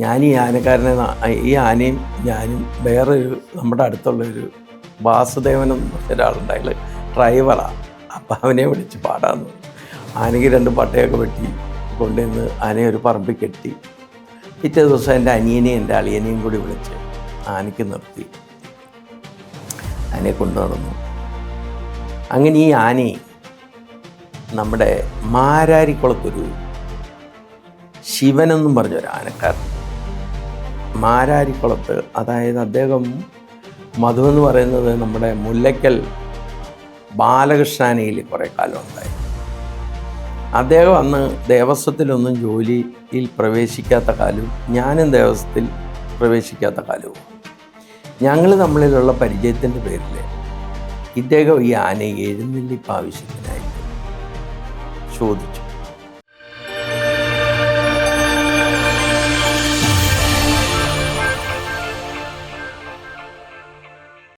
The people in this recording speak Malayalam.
ഞാൻ ഈ ആനക്കാരനെ ഈ ആനയും ഞാനും വേറൊരു നമ്മുടെ അടുത്തുള്ളൊരു വാസുദേവൻ എന്ന് പറഞ്ഞ ഒരാളുണ്ട്, അയാൾ ഡ്രൈവറാണ്. അപ്പം അവനെ വിളിച്ച് പാടാമെന്ന് പറഞ്ഞു. ആനയ്ക്ക് 2 പട്ടയൊക്കെ വെട്ടി കൊണ്ടുവന്ന് ആനയെ ഒരു പറമ്പിൽ കെട്ടി. പിറ്റേ ദിവസം എൻ്റെ അനിയനെയും എൻ്റെ അളിയനെയും കൂടി വിളിച്ച് ആനയ്ക്ക് നിർത്തി ആനയെ കൊണ്ടു നടന്നു. അങ്ങനെ ഈ ആനയെ നമ്മുടെ മാരാരിക്കുളത്തൊരു ശിവനെന്നും പറഞ്ഞൊരു ആനക്കാരൻ, മാരാരിക്കുളത്ത്, അതായത് അദ്ദേഹം മധു എന്ന് പറയുന്നത് നമ്മുടെ മുല്ലയ്ക്കൽ ബാലകൃഷ്ണാനയിൽ കുറേ കാലം ഉണ്ടായി. അദ്ദേഹം അന്ന് ദേവസ്വത്തിലൊന്നും ജോലിയിൽ പ്രവേശിക്കാത്ത കാലവും ഞാനും ദേവസ്വത്തിൽ പ്രവേശിക്കാത്ത കാലവും ഞങ്ങൾ തമ്മിലുള്ള പരിചയത്തിൻ്റെ പേരിൽ ഇദ്ദേഹം ഈ ആനയെ എഴുന്നള്ളിപ്പ് ആവശ്യത്തിനായിട്ട് ചോദിച്ചു.